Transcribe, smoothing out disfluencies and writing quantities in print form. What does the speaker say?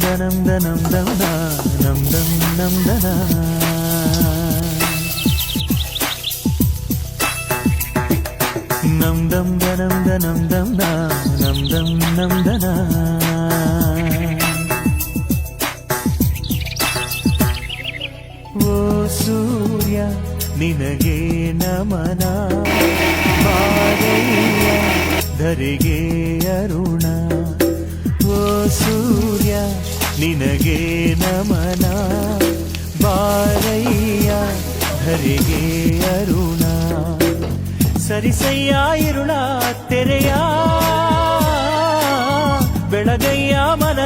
ದನಂ ದನಂ ದನ ನಂ ದಂ ನಂ ದನ ನಂ ದಂ ದನಂ ದನಂ ದಂ ನಂ ದಂ ನಂ ದನ ಓ ಸೂರ್ಯ ನಿನಗೆ ನಮನ ಬಾರಯ್ಯ ಧರೆಗೆ ಅರುಣ ಓ ಸೂರ್ಯ ನಿನಗೆ ನಮನ ಬಾರಯ್ಯ ಧರೆಗೆ ಅರುಣ ಸರಿಸಯ್ಯ ಇರುಳ ತೆರೆಯ ಬೆಳಗಯ್ಯ ಮನ